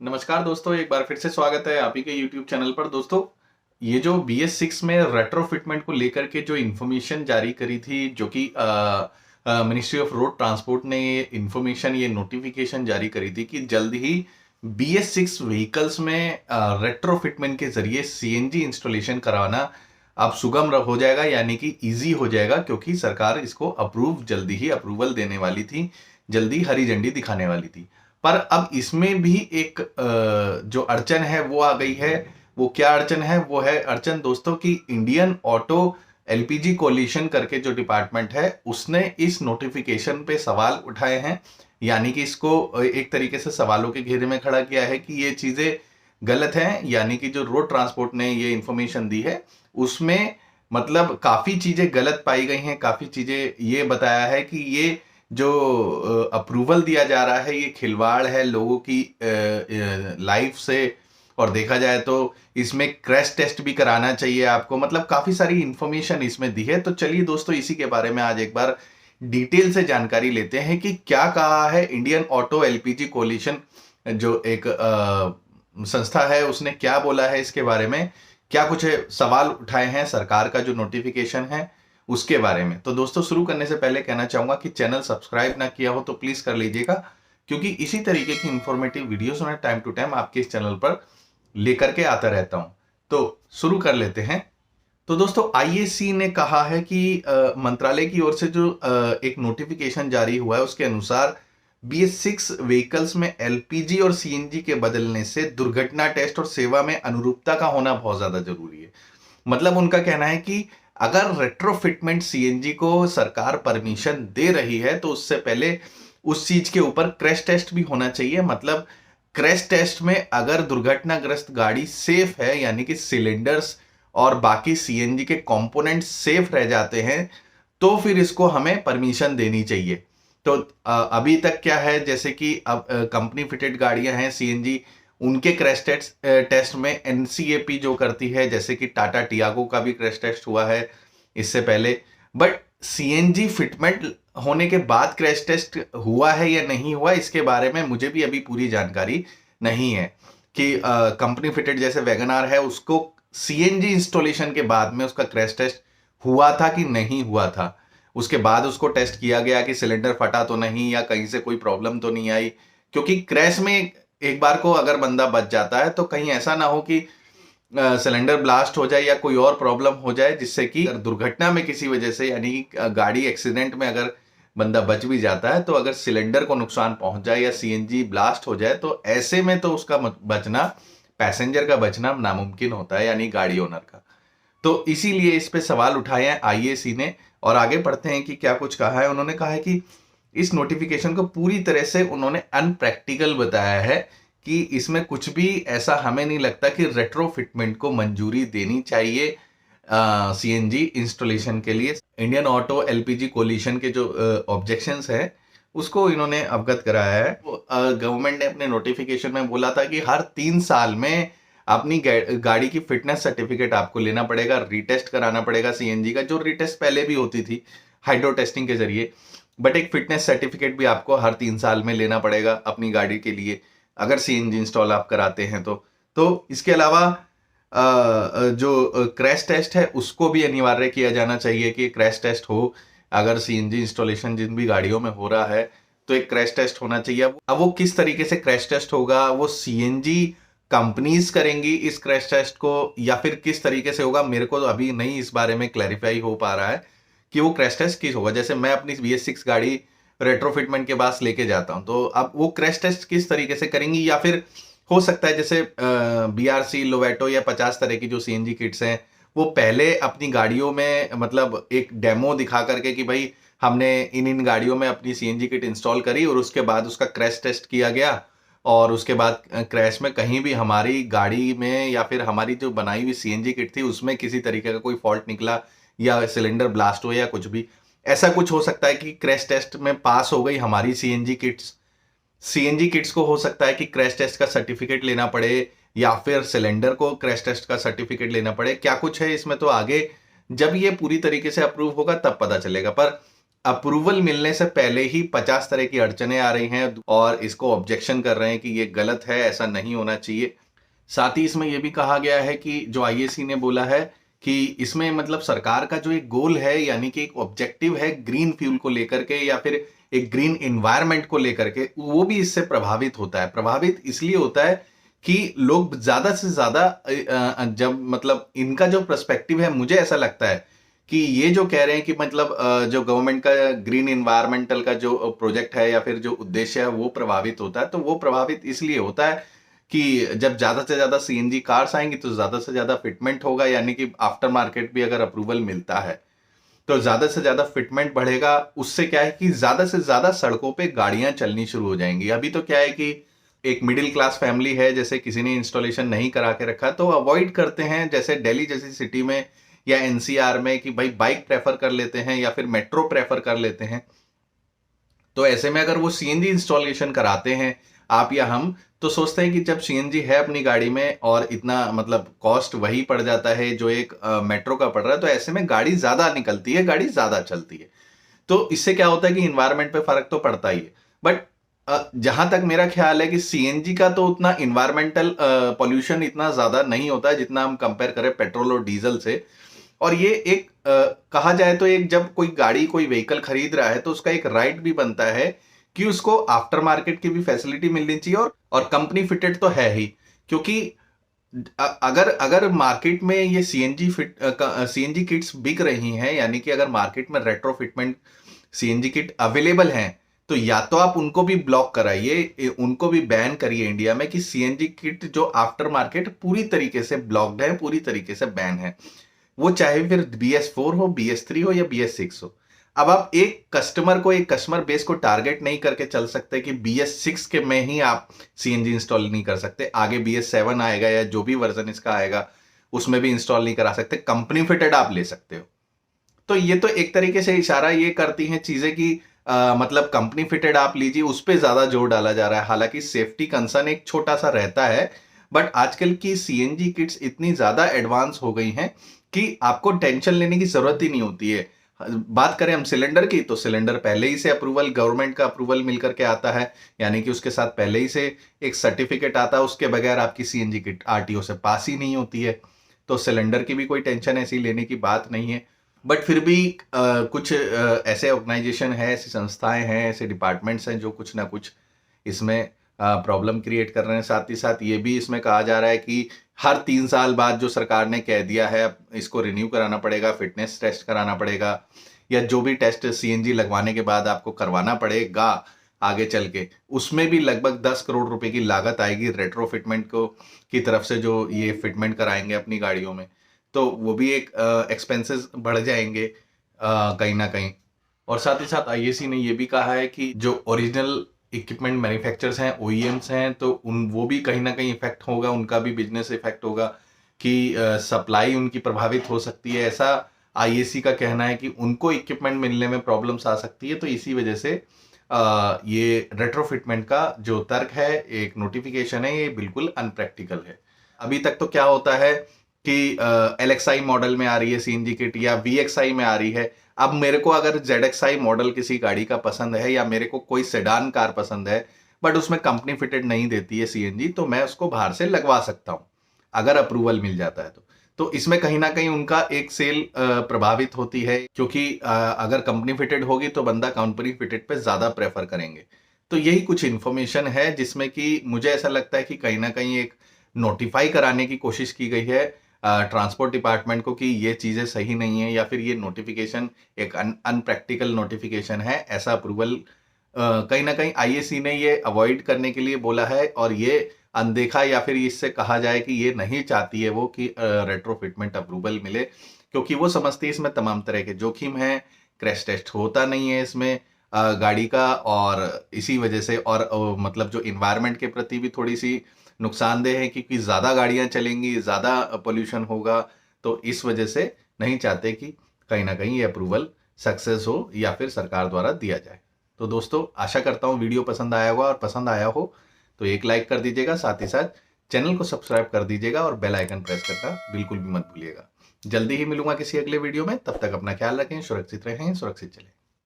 नमस्कार दोस्तों, एक बार फिर से स्वागत है आप ही के YouTube चैनल पर। दोस्तों, ये जो BS6 में रेट्रोफिटमेंट को लेकर के जो इन्फॉर्मेशन जारी करी थी, जो कि मिनिस्ट्री ऑफ रोड ट्रांसपोर्ट ने ये नोटिफिकेशन जारी करी थी कि जल्द ही BS6 व्हीकल्स में रेट्रोफिटमेंट के जरिए CNG इंस्टॉलेशन कराना अब सुगम हो जाएगा, यानी कि इजी हो जाएगा, क्योंकि सरकार इसको जल्दी ही अप्रूवल देने वाली थी, जल्दी हरी झंडी दिखाने वाली थी। पर अब इसमें भी एक जो अड़चन है वो आ गई है। वो क्या अड़चन है? वो है अड़चन दोस्तों की इंडियन ऑटो LPG कोलिशन करके जो डिपार्टमेंट है, उसने इस नोटिफिकेशन पे सवाल उठाए हैं। यानी कि इसको एक तरीके से सवालों के घेरे में खड़ा किया है कि ये चीजें गलत हैं। यानी कि जो रोड ट्रांसपोर्ट ने ये इंफॉर्मेशन दी है उसमें मतलब काफी चीजें गलत पाई गई हैं। काफी चीजें ये बताया है कि ये जो अप्रूवल दिया जा रहा है ये खिलवाड़ है लोगों की लाइफ से। और देखा जाए तो इसमें क्रैश टेस्ट भी कराना चाहिए आपको। मतलब काफी सारी इंफॉर्मेशन इसमें दी है। तो चलिए दोस्तों, इसी के बारे में आज एक बार डिटेल से जानकारी लेते हैं कि क्या कहा है इंडियन ऑटो LPG कोलिशन, जो एक संस्था है, उसने क्या बोला है इसके बारे में, क्या कुछ सवाल उठाए हैं सरकार का जो नोटिफिकेशन है उसके बारे में। तो दोस्तों, शुरू करने से पहले कहना चाहूंगा कि चैनल सब्सक्राइब ना किया हो तो प्लीज कर लीजिएगा, क्योंकि इसी तरीके की इंफॉर्मेटिव वीडियोस मैं टाइम टू टाइम आपके इस चैनल पर लेकर के आता रहता हूं। तो शुरू कर लेते हैं। तो दोस्तों, IAC ने कहा है कि मंत्रालय की ओर से जो एक नोटिफिकेशन जारी हुआ है उसके अनुसार BS6 व्हीकल्स में LPG और CNG के बदलने से दुर्घटना टेस्ट और सेवा में अनुरूपता का होना बहुत ज्यादा जरूरी है। मतलब उनका कहना है कि अगर रेट्रोफिटमेंट CNG को सरकार परमिशन दे रही है तो उससे पहले उस चीज के ऊपर क्रैश टेस्ट भी होना चाहिए। मतलब क्रैश टेस्ट में अगर दुर्घटनाग्रस्त गाड़ी सेफ है, यानी कि सिलेंडर्स और बाकी CNG के कंपोनेंट्स सेफ रह जाते हैं, तो फिर इसको हमें परमिशन देनी चाहिए। तो अभी तक क्या है, जैसे कि अब कंपनी फिटेड गाड़ियां हैं CNG, उनके क्रैश टेस्ट में NCAP जो करती है, जैसे कि टाटा टियागो का भी क्रैश टेस्ट हुआ है इससे पहले। बट CNG फिटमेंट होने के बाद क्रैश टेस्ट हुआ है या नहीं हुआ, इसके बारे में मुझे भी अभी पूरी जानकारी नहीं है कि कंपनी फिटेड जैसे वैगनार है उसको CNG इंस्टॉलेशन के बाद में उसका क्रैश टेस्ट हुआ था कि नहीं हुआ था। उसके बाद उसको टेस्ट किया गया कि सिलेंडर फटा तो नहीं या कहीं से कोई प्रॉब्लम तो नहीं आई, क्योंकि क्रैश में एक बार को अगर बंदा बच जाता है तो कहीं ऐसा ना हो कि सिलेंडर ब्लास्ट हो जाए या कोई और प्रॉब्लम हो जाए, जिससे कि दुर्घटना में किसी वजह से, यानी गाड़ी एक्सीडेंट में अगर बंदा बच भी जाता है तो अगर सिलेंडर को नुकसान पहुंच जाए या CNG ब्लास्ट हो जाए तो ऐसे में तो उसका बचना, पैसेंजर का बचना नामुमकिन होता है, यानी गाड़ी ओनर का। तो इसीलिए इस पे सवाल उठाए हैं IAC ने। और आगे पढ़ते हैं कि क्या कुछ कहा है। उन्होंने कहा है कि इस नोटिफिकेशन को पूरी तरह से उन्होंने अनप्रैक्टिकल बताया है, कि इसमें कुछ भी ऐसा हमें नहीं लगता कि रेट्रोफिटमेंट को मंजूरी देनी चाहिए CNG इंस्टॉलेशन के लिए। इंडियन ऑटो LPG कोलिशन के जो ऑब्जेक्शंस है उसको इन्होंने अवगत कराया है। गवर्नमेंट ने अपने नोटिफिकेशन में बोला था कि हर 3 साल में अपनी गाड़ी की फिटनेस सर्टिफिकेट आपको लेना पड़ेगा, रीटेस्ट कराना पड़ेगा CNG का, जो रीटेस्ट पहले भी होती थी हाइड्रो टेस्टिंग के जरिए। बट एक फिटनेस सर्टिफिकेट भी आपको हर 3 साल में लेना पड़ेगा अपनी गाड़ी के लिए, अगर CNG इंस्टॉल आप कराते हैं तो इसके अलावा जो क्रैश टेस्ट है उसको भी अनिवार्य किया जाना चाहिए कि क्रैश टेस्ट हो। अगर CNG इंस्टॉलेशन जिन भी गाड़ियों में हो रहा है तो एक क्रैश टेस्ट होना चाहिए। अब वो किस तरीके से क्रैश टेस्ट होगा, वो CNG कंपनीज करेंगी इस क्रैश टेस्ट को, या फिर किस तरीके से होगा, मेरे को तो अभी नहीं इस बारे में क्लैरिफाई हो पा रहा है कि वो क्रैश टेस्ट किस होगा। जैसे मैं अपनी BS6 गाड़ी रेट्रोफिटमेंट के पास लेके जाता हूं, तो अब वो क्रैश टेस्ट किस तरीके से करेंगी, या फिर हो सकता है जैसे BRC, लोवेटो या 50 तरह की जो CNG किट्स हैं, वो पहले अपनी गाड़ियों में मतलब एक डेमो दिखा करके कि भाई हमने इन गाड़ियों में अपनी CNG किट इंस्टॉल करी और उसके बाद उसका क्रैश टेस्ट किया गया, और उसके बाद क्रैश में कहीं भी हमारी गाड़ी में या फिर हमारी जो बनाई हुई CNG किट थी उसमें किसी तरीके का कोई फॉल्ट निकला या सिलेंडर ब्लास्ट हो या कुछ भी ऐसा कुछ हो सकता है कि क्रैश टेस्ट में पास हो गई हमारी CNG किट्स को हो सकता है कि क्रैश टेस्ट का सर्टिफिकेट लेना पड़े, या फिर सिलेंडर को क्रैश टेस्ट का सर्टिफिकेट लेना पड़े। क्या कुछ है इसमें तो आगे जब ये पूरी तरीके से अप्रूव होगा तब पता चलेगा। पर अप्रूवल मिलने से पहले ही 50 तरह की अड़चने आ रही हैं और इसको ऑब्जेक्शन कर रहे हैं कि ये गलत है, ऐसा नहीं होना चाहिए। साथ ही इसमें यह भी कहा गया है कि जो आईएसी ने बोला है कि इसमें मतलब सरकार का जो एक गोल है, यानी कि एक ऑब्जेक्टिव है ग्रीन फ्यूल को लेकर के या फिर एक ग्रीन एनवायरनमेंट को लेकर के, वो भी इससे प्रभावित होता है। प्रभावित इसलिए होता है कि लोग ज्यादा से ज्यादा जब मतलब इनका जो पर्सपेक्टिव है, मुझे ऐसा लगता है कि ये जो कह रहे हैं कि मतलब जो गवर्नमेंट का ग्रीन एनवायरमेंटल का जो प्रोजेक्ट है या फिर जो उद्देश्य है वो प्रभावित होता है। तो वो प्रभावित इसलिए होता है कि जब ज्यादा से ज्यादा सीएनजी कार्स आएंगी तो ज्यादा से ज्यादा फिटमेंट होगा, यानी कि आफ्टर मार्केट भी अगर अप्रूवल मिलता है तो ज्यादा से ज्यादा फिटमेंट बढ़ेगा। उससे क्या है कि ज्यादा से ज्यादा सड़कों पे गाड़ियां चलनी शुरू हो जाएंगी। अभी तो क्या है कि एक मिडिल क्लास फैमिली है, जैसे किसी ने इंस्टॉलेशन नहीं करा के रखा तो अवॉइड करते हैं, जैसे दिल्ली जैसी सिटी में या एनसीआर में, कि भाई बाइक प्रेफर कर लेते हैं या फिर मेट्रो प्रेफर कर लेते हैं। तो ऐसे में अगर वो सीएनजी इंस्टॉलेशन कराते हैं आप या हम, तो सोचते हैं कि जब सीएनजी है अपनी गाड़ी में और इतना मतलब कॉस्ट वही पड़ जाता है जो एक मेट्रो का पड़ रहा है, तो ऐसे में गाड़ी ज्यादा निकलती है, गाड़ी ज्यादा चलती है। तो इससे क्या होता है कि इन्वायरमेंट पे फर्क तो पड़ता ही है। बट जहां तक मेरा ख्याल है कि सीएनजी का तो उतना इन्वायरमेंटल पॉल्यूशन इतना ज्यादा नहीं होता है जितना हम कंपेयर करें पेट्रोल और डीजल से। और ये एक कहा जाए तो एक जब कोई गाड़ी कोई व्हीकल खरीद रहा है तो उसका एक राइट भी बनता है कि उसको आफ्टर मार्केट की भी फैसिलिटी मिलनी चाहिए, और कंपनी फिटेड तो है ही। क्योंकि अगर अगर मार्केट में ये सीएनजी किट्स बिक रही हैं, यानी कि अगर मार्केट में रेट्रोफिटमेंट सीएनजी किट अवेलेबल हैं, तो या तो आप उनको भी ब्लॉक कराइए, उनको भी बैन करिए इंडिया में, कि सीएनजी किट जो आफ्टर मार्केट पूरी तरीके से ब्लॉक्ड है, पूरी तरीके से बैन है। वो चाहे फिर BS4 हो, BS3 हो या BS6 हो। अब आप एक कस्टमर बेस को टारगेट नहीं करके चल सकते कि BS6 के में ही आप सीएनजी इंस्टॉल नहीं कर सकते, आगे BS7 आएगा या जो भी वर्जन इसका आएगा उसमें भी इंस्टॉल नहीं करा सकते, कंपनी फिटेड आप ले सकते हो। तो ये तो एक तरीके से इशारा ये करती हैं चीजें कि मतलब कंपनी फिटेड आप लीजिए, उस पर ज्यादा जोर डाला जा रहा है। हालांकि सेफ्टी कंसर्न एक छोटा सा रहता है, बट आजकल की सीएनजी किट्स इतनी ज्यादा एडवांस हो गई हैं कि आपको टेंशन लेने की जरूरत ही नहीं होती है। बात करें हम सिलेंडर की, तो सिलेंडर पहले ही से अप्रूवल, गवर्नमेंट का अप्रूवल मिलकर के आता है, यानी कि उसके साथ पहले ही से एक सर्टिफिकेट आता है, उसके बगैर आपकी सीएनजी किट आरटीओ से पास ही नहीं होती है। तो सिलेंडर की भी कोई टेंशन ऐसी लेने की बात नहीं है। बट फिर भी कुछ ऐसे ऑर्गेनाइजेशन है, ऐसी संस्थाएं हैं, ऐसे डिपार्टमेंट्स हैं जो कुछ ना कुछ इसमें प्रॉब्लम क्रिएट कर रहे हैं। साथ ही साथ ये भी इसमें कहा जा रहा है कि हर 3 साल बाद जो सरकार ने कह दिया है इसको रिन्यू कराना पड़ेगा, फिटनेस टेस्ट कराना पड़ेगा, या जो भी टेस्ट सीएनजी लगवाने के बाद आपको करवाना पड़ेगा आगे चल के, उसमें भी लगभग 10 करोड़ रुपए की लागत आएगी रेट्रोफिटमेंट को की तरफ से, जो ये फिटमेंट कराएंगे अपनी गाड़ियों में। तो वो भी एक एक्सपेंसेस बढ़ जाएंगे कहीं ना कहीं। और साथ ही साथ आईएसी ने ये भी कहा है कि जो ओरिजिनल इक्विपमेंट मैन्युफैक्चरर्स हैं, ओईएम्स हैं, तो वो भी कहीं ना कहीं इफेक्ट होगा, उनका भी बिजनेस इफेक्ट होगा, कि सप्लाई उनकी प्रभावित हो सकती है। ऐसा आईएसी का कहना है कि उनको इक्विपमेंट मिलने में प्रॉब्लम्स आ सकती है। तो इसी वजह से ये रेट्रोफिटमेंट का जो तर्क है, एक नोटिफिकेशन है, ये बिल्कुल अनप्रैक्टिकल है। अभी तक तो क्या होता है कि LXI मॉडल में आ रही है सीएनजी किट या VXI में आ रही है। अब मेरे को अगर ZXI मॉडल किसी गाड़ी का पसंद है या मेरे को कोई सेडान कार पसंद है, बट उसमें कंपनी फिटेड नहीं देती है सीएनजी, तो मैं उसको बाहर से लगवा सकता हूं अगर अप्रूवल मिल जाता है तो इसमें कहीं ना कहीं उनका एक सेल प्रभावित होती है, क्योंकि अगर कंपनी फिटेड होगी तो बंदा कंपनी फिटेड पे ज्यादा प्रेफर करेंगे। तो यही कुछ इंफॉर्मेशन है जिसमें कि मुझे ऐसा लगता है कि कहीं ना कहीं एक नोटिफाई कराने की कोशिश की गई है ट्रांसपोर्ट डिपार्टमेंट को कि ये चीजें सही नहीं है, या फिर ये नोटिफिकेशन एक अनप्रैक्टिकल नोटिफिकेशन है। ऐसा अप्रूवल कहीं ना कहीं आईएसी ने ये अवॉइड करने के लिए बोला है, और ये अनदेखा या फिर इससे कहा जाए कि ये नहीं चाहती है वो कि रेट्रोफिटमेंट अप्रूवल मिले, क्योंकि वो समझती है इसमें तमाम तरह के जोखिम हैं, क्रैश टेस्ट होता नहीं है इसमें गाड़ी का, और इसी वजह से और मतलब जो इन्वायरमेंट के प्रति भी थोड़ी सी नुकसानदेह है, क्योंकि ज़्यादा गाड़ियां चलेंगी, ज़्यादा पोल्यूशन होगा। तो इस वजह से नहीं चाहते कि कहीं ना कहीं ये अप्रूवल सक्सेस हो या फिर सरकार द्वारा दिया जाए। तो दोस्तों, आशा करता हूँ वीडियो पसंद आया होगा, और पसंद आया हो तो एक लाइक कर दीजिएगा, साथ ही साथ चैनल को सब्सक्राइब कर दीजिएगा और बेल आइकन प्रेस करना बिल्कुल भी मत भूलिएगा। जल्दी ही मिलूंगा किसी अगले वीडियो में, तब तक अपना ख्याल रखें, सुरक्षित रहें, सुरक्षित चलें।